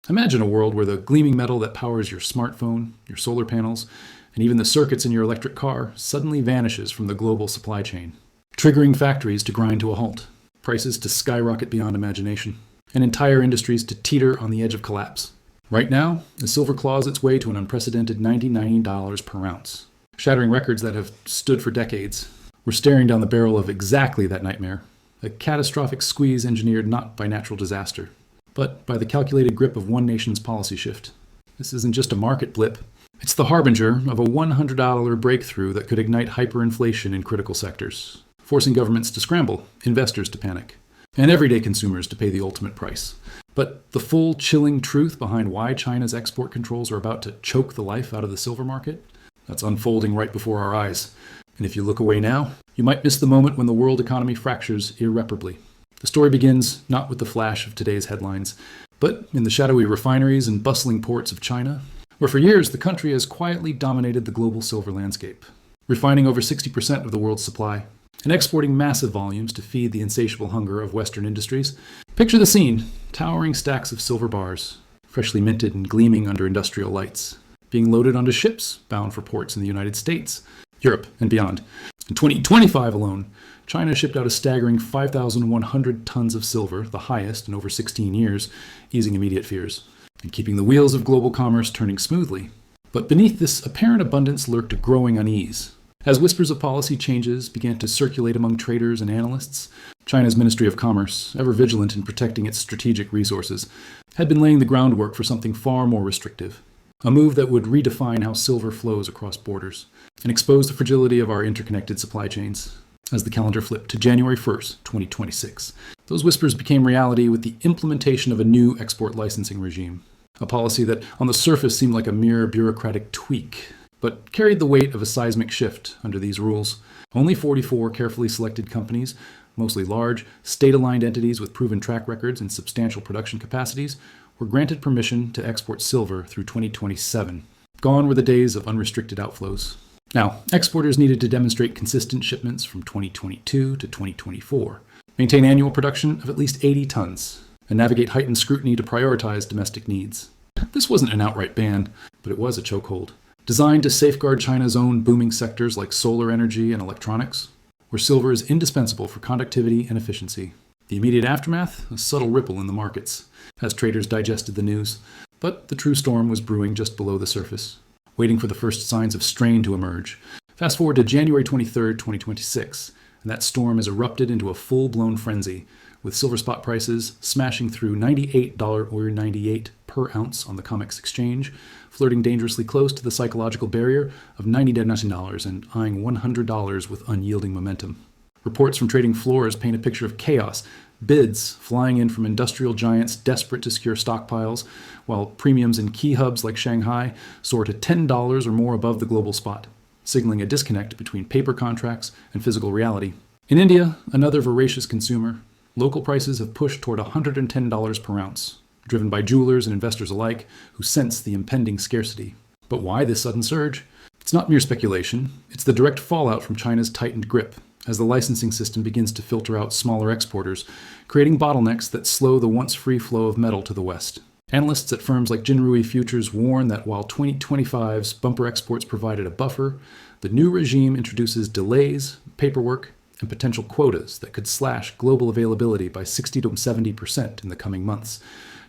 Imagine a world where the gleaming metal that powers your smartphone, your solar panels, and even the circuits in your electric car suddenly vanishes from the global supply chain, triggering factories to grind to a halt, prices to skyrocket beyond imagination, and entire industries to teeter on the edge of collapse. Right now, the silver claws its way to an unprecedented $99 per ounce, shattering records that have stood for decades. We're staring down the barrel of exactly that nightmare, a catastrophic squeeze engineered not by natural disaster, but by the calculated grip of one nation's policy shift. This isn't just a market blip. It's the harbinger of a $100 breakthrough that could ignite hyperinflation in critical sectors, forcing governments to scramble, investors to panic, and everyday consumers to pay the ultimate price. But the full, chilling truth behind why China's export controls are about to choke the life out of the silver market, that's unfolding right before our eyes. And if you look away now, you might miss the moment when the world economy fractures irreparably. The story begins not with the flash of today's headlines, but in the shadowy refineries and bustling ports of China, where for years the country has quietly dominated the global silver landscape, refining over 60% of the world's supply, and exporting massive volumes to feed the insatiable hunger of Western industries. Picture the scene: towering stacks of silver bars, freshly minted and gleaming under industrial lights, being loaded onto ships bound for ports in the United States, Europe, and beyond. In 2025 alone, China shipped out a staggering 5,100 tons of silver, the highest in over 16 years, easing immediate fears, and keeping the wheels of global commerce turning smoothly. But beneath this apparent abundance lurked a growing unease. As whispers of policy changes began to circulate among traders and analysts, China's Ministry of Commerce, ever vigilant in protecting its strategic resources, had been laying the groundwork for something far more restrictive. A move that would redefine how silver flows across borders and expose the fragility of our interconnected supply chains. As the calendar flipped to January 1st, 2026, those whispers became reality with the implementation of a new export licensing regime, a policy that on the surface seemed like a mere bureaucratic tweak, but carried the weight of a seismic shift under these rules. Only 44 carefully selected companies, mostly large, state-aligned entities with proven track records and substantial production capacities, were granted permission to export silver through 2027. Gone were the days of unrestricted outflows. Now, exporters needed to demonstrate consistent shipments from 2022 to 2024, maintain annual production of at least 80 tons, and navigate heightened scrutiny to prioritize domestic needs. This wasn't an outright ban, but it was a chokehold, designed to safeguard China's own booming sectors like solar energy and electronics, where silver is indispensable for conductivity and efficiency. The immediate aftermath, a subtle ripple in the markets, as traders digested the news, but the true storm was brewing just below the surface, waiting for the first signs of strain to emerge. Fast forward to January 23rd, 2026, and that storm has erupted into a full-blown frenzy, with silver spot prices smashing through $98.98 per ounce on the COMEX exchange, flirting dangerously close to the psychological barrier of $99 and eyeing $100 with unyielding momentum. Reports from trading floors paint a picture of chaos, bids flying in from industrial giants desperate to secure stockpiles, while premiums in key hubs like Shanghai soar to $10 or more above the global spot, signaling a disconnect between paper contracts and physical reality. In India, another voracious consumer, local prices have pushed toward $110 per ounce, driven by jewelers and investors alike who sense the impending scarcity. But why this sudden surge? It's not mere speculation, it's the direct fallout from China's tightened grip, as the licensing system begins to filter out smaller exporters, creating bottlenecks that slow the once free flow of metal to the West. Analysts at firms like Jinrui Futures warn that while 2025's bumper exports provided a buffer, the new regime introduces delays, paperwork, and potential quotas that could slash global availability by 60 to 70% in the coming months,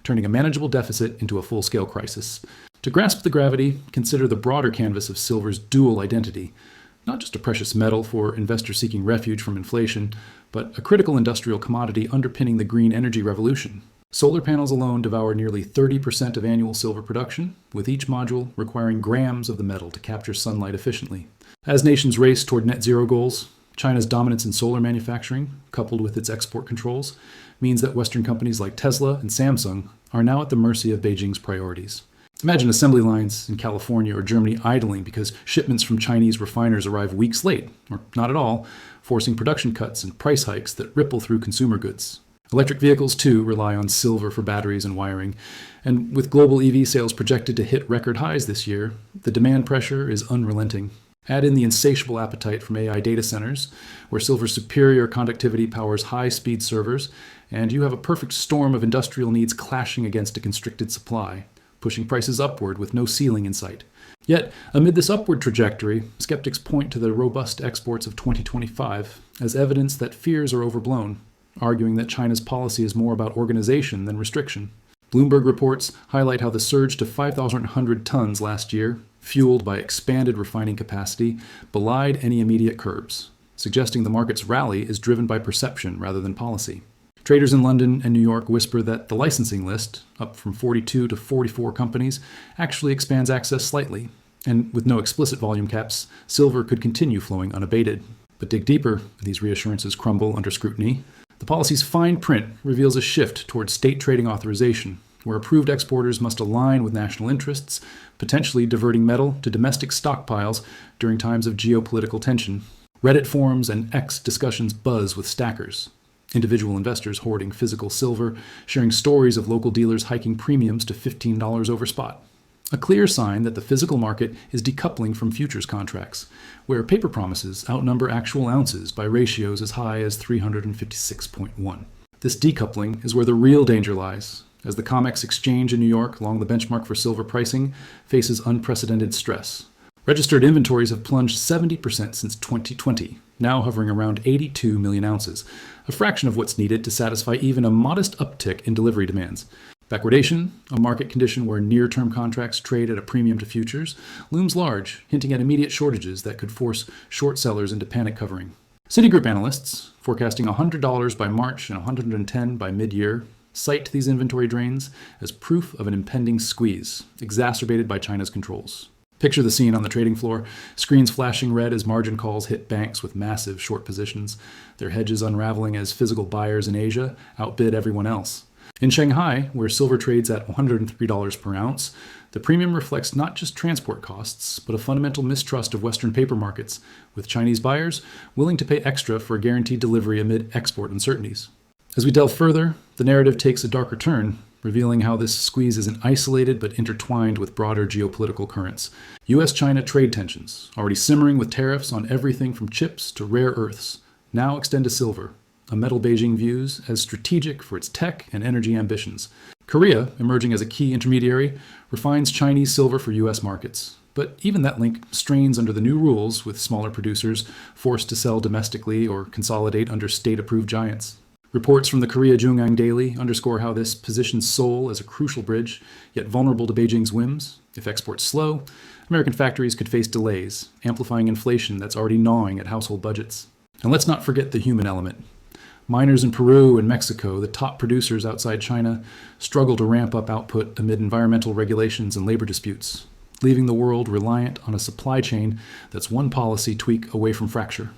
turning a manageable deficit into a full-scale crisis. To grasp the gravity, consider the broader canvas of silver's dual identity, not just a precious metal for investors seeking refuge from inflation, but a critical industrial commodity underpinning the green energy revolution. Solar panels alone devour nearly 30% of annual silver production, with each module requiring grams of the metal to capture sunlight efficiently. As nations race toward net zero goals, China's dominance in solar manufacturing, coupled with its export controls, means that Western companies like Tesla and Samsung are now at the mercy of Beijing's priorities. Imagine assembly lines in California or Germany idling because shipments from Chinese refiners arrive weeks late, or not at all, forcing production cuts and price hikes that ripple through consumer goods. Electric vehicles, too, rely on silver for batteries and wiring, and with global EV sales projected to hit record highs this year, the demand pressure is unrelenting. Add in the insatiable appetite from AI data centers, where silver's superior conductivity powers high-speed servers, and you have a perfect storm of industrial needs clashing against a constricted supply, pushing prices upward with no ceiling in sight. Yet, amid this upward trajectory, skeptics point to the robust exports of 2025 as evidence that fears are overblown, arguing that China's policy is more about organization than restriction. Bloomberg reports highlight how the surge to 5,100 tons last year, fueled by expanded refining capacity, belied any immediate curbs, suggesting the market's rally is driven by perception rather than policy. Traders in London and New York whisper that the licensing list, up from 42 to 44 companies, actually expands access slightly, and with no explicit volume caps, silver could continue flowing unabated. But dig deeper, and these reassurances crumble under scrutiny. The policy's fine print reveals a shift towards state trading authorization, where approved exporters must align with national interests, potentially diverting metal to domestic stockpiles during times of geopolitical tension. Reddit forums and X discussions buzz with stackers. Individual investors hoarding physical silver, sharing stories of local dealers hiking premiums to $15 over spot. A clear sign that the physical market is decoupling from futures contracts, where paper promises outnumber actual ounces by ratios as high as 356.1. This decoupling is where the real danger lies, as the COMEX exchange in New York, along the benchmark for silver pricing, faces unprecedented stress. Registered inventories have plunged 70% since 2020, now hovering around 82 million ounces, a fraction of what's needed to satisfy even a modest uptick in delivery demands. Backwardation, a market condition where near-term contracts trade at a premium to futures, looms large, hinting at immediate shortages that could force short sellers into panic covering. Citigroup analysts, forecasting $100 by March and $110 by mid-year, cite these inventory drains as proof of an impending squeeze, exacerbated by China's controls. Picture the scene on the trading floor, screens flashing red as margin calls hit banks with massive short positions, their hedges unraveling as physical buyers in Asia outbid everyone else. In Shanghai, where silver trades at $103 per ounce, the premium reflects not just transport costs, but a fundamental mistrust of Western paper markets, with Chinese buyers willing to pay extra for a guaranteed delivery amid export uncertainties. As we delve further, the narrative takes a darker turn, revealing how this squeeze isn't isolated but intertwined with broader geopolitical currents. US-China trade tensions, already simmering with tariffs on everything from chips to rare earths, now extend to silver, a metal Beijing views as strategic for its tech and energy ambitions. Korea, emerging as a key intermediary, refines Chinese silver for US markets. But even that link strains under the new rules, with smaller producers forced to sell domestically or consolidate under state-approved giants. Reports from the Korea Jungang Daily underscore how this positions Seoul as a crucial bridge, yet vulnerable to Beijing's whims. If exports slow, American factories could face delays, amplifying inflation that's already gnawing at household budgets. And let's not forget the human element. Miners in Peru and Mexico, the top producers outside China, struggle to ramp up output amid environmental regulations and labor disputes, leaving the world reliant on a supply chain that's one policy tweak away from fracture.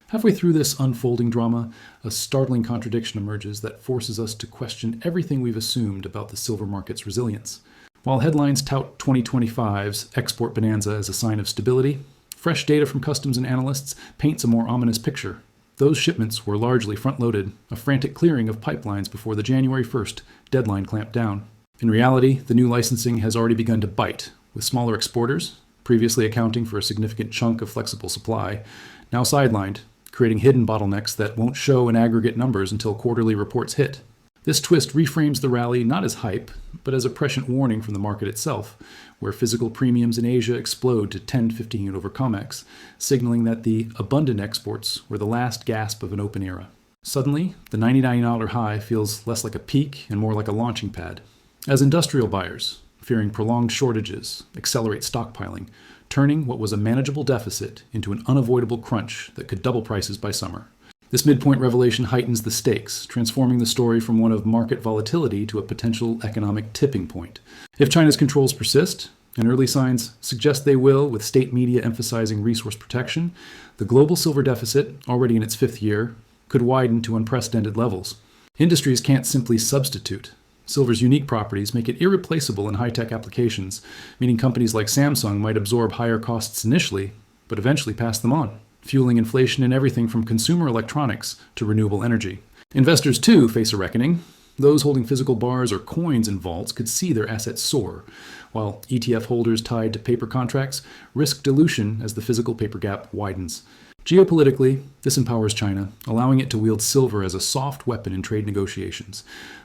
Halfway through this unfolding drama, a startling contradiction emerges that forces us to question everything we've assumed about the silver market's resilience. While headlines tout 2025's export bonanza as a sign of stability, fresh data from customs and analysts paints a more ominous picture. Those shipments were largely front-loaded, a frantic clearing of pipelines before the January 1st deadline clamped down. In reality, the new licensing has already begun to bite, with smaller exporters, previously accounting for a significant chunk of flexible supply, now sidelined, creating hidden bottlenecks that won't show in aggregate numbers until quarterly reports hit. This twist reframes the rally not as hype, but as a prescient warning from the market itself, where physical premiums in Asia explode to 10-15 over COMEX, signaling that the abundant exports were the last gasp of an open era. Suddenly, the $99 high feels less like a peak and more like a launching pad. As industrial buyers, fearing prolonged shortages, accelerate stockpiling, turning what was a manageable deficit into an unavoidable crunch that could double prices by summer. This midpoint revelation heightens the stakes, transforming the story from one of market volatility to a potential economic tipping point. If China's controls persist, and early signs suggest they will, with state media emphasizing resource protection, the global silver deficit, already in its fifth year, could widen to unprecedented levels. Industries can't simply substitute. Silver's unique properties make it irreplaceable in high-tech applications, meaning companies like Samsung might absorb higher costs initially, but eventually pass them on, fueling inflation in everything from consumer electronics to renewable energy. Investors, too, face a reckoning. Those holding physical bars or coins in vaults could see their assets soar, while ETF holders tied to paper contracts risk dilution as the physical paper gap widens. Geopolitically, this empowers China, allowing it to wield silver as a soft weapon in trade negotiations,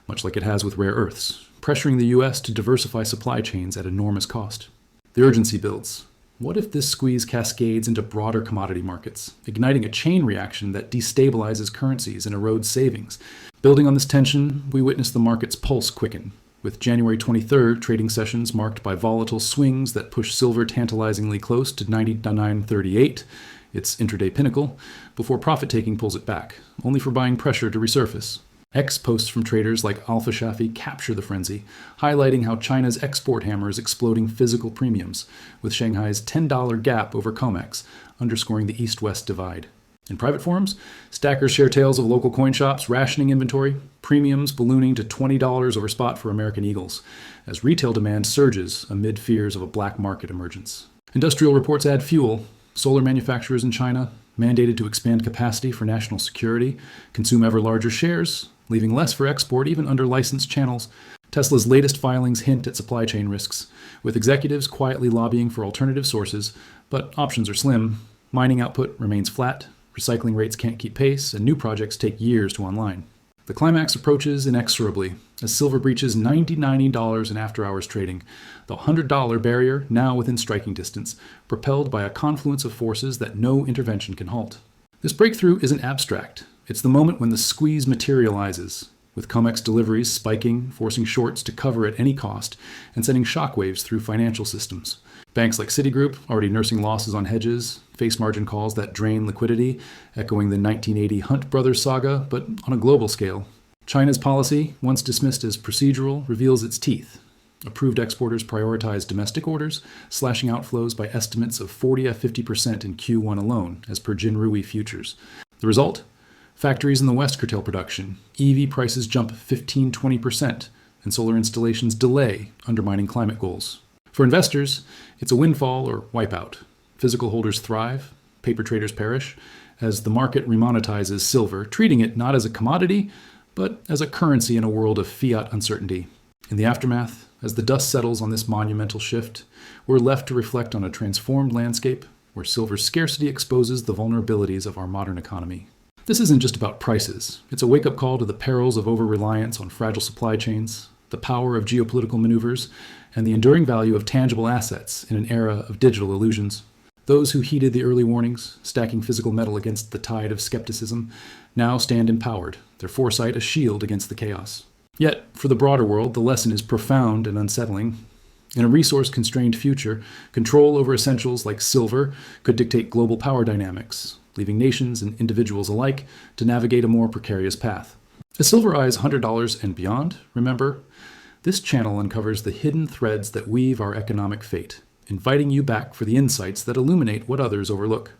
much like it has with rare earths, pressuring the U.S. to diversify supply chains at enormous cost. The urgency builds. What if this squeeze cascades into broader commodity markets, igniting a chain reaction that destabilizes currencies and erodes savings? Building on this tension, we witness the market's pulse quicken, with January 23rd trading sessions marked by volatile swings that push silver tantalizingly close to 99.38, its intraday pinnacle, before profit-taking pulls it back, only for buying pressure to resurface. Posts from traders like Alpha Shafi capture the frenzy, highlighting how China's export hammer is exploding physical premiums, with Shanghai's $10 gap over COMEX, underscoring the East-West divide. In private forums, stackers share tales of local coin shops rationing inventory, premiums ballooning to $20 over spot for American Eagles, as retail demand surges amid fears of a black market emergence. Industrial reports add fuel. Solar manufacturers in China, mandated to expand capacity for national security, consume ever larger shares, leaving less for export even under licensed channels. Tesla's latest filings hint at supply chain risks, with executives quietly lobbying for alternative sources, but options are slim. Mining output remains flat, recycling rates can't keep pace, and new projects take years to online. The climax approaches inexorably as silver breaches $90 in after-hours trading, the $100 barrier now within striking distance, propelled by a confluence of forces that no intervention can halt. This breakthrough isn't abstract. It's the moment when the squeeze materializes, with COMEX deliveries spiking, forcing shorts to cover at any cost, and sending shockwaves through financial systems. Banks like Citigroup, already nursing losses on hedges, face margin calls that drain liquidity, echoing the 1980 Hunt Brothers saga, but on a global scale. China's policy, once dismissed as procedural, reveals its teeth. Approved exporters prioritize domestic orders, slashing outflows by estimates of 40–50% in Q1 alone, as per Jinrui futures. The result? Factories in the West curtail production, EV prices jump 15–20%, and solar installations delay, undermining climate goals. For investors, it's a windfall or wipeout. Physical holders thrive, paper traders perish, as the market remonetizes silver, treating it not as a commodity, but as a currency in a world of fiat uncertainty. In the aftermath, as the dust settles on this monumental shift, we're left to reflect on a transformed landscape where silver's scarcity exposes the vulnerabilities of our modern economy. This isn't just about prices. It's a wake-up call to the perils of over-reliance on fragile supply chains, the power of geopolitical maneuvers, and the enduring value of tangible assets in an era of digital illusions. Those who heeded the early warnings, stacking physical metal against the tide of skepticism, now stand empowered, their foresight a shield against the chaos. Yet, for the broader world, the lesson is profound and unsettling. In a resource-constrained future, control over essentials like silver could dictate global power dynamics, leaving nations and individuals alike to navigate a more precarious path. As silver eyes $100 and beyond, remember, this channel uncovers the hidden threads that weave our economic fate, inviting you back for the insights that illuminate what others overlook.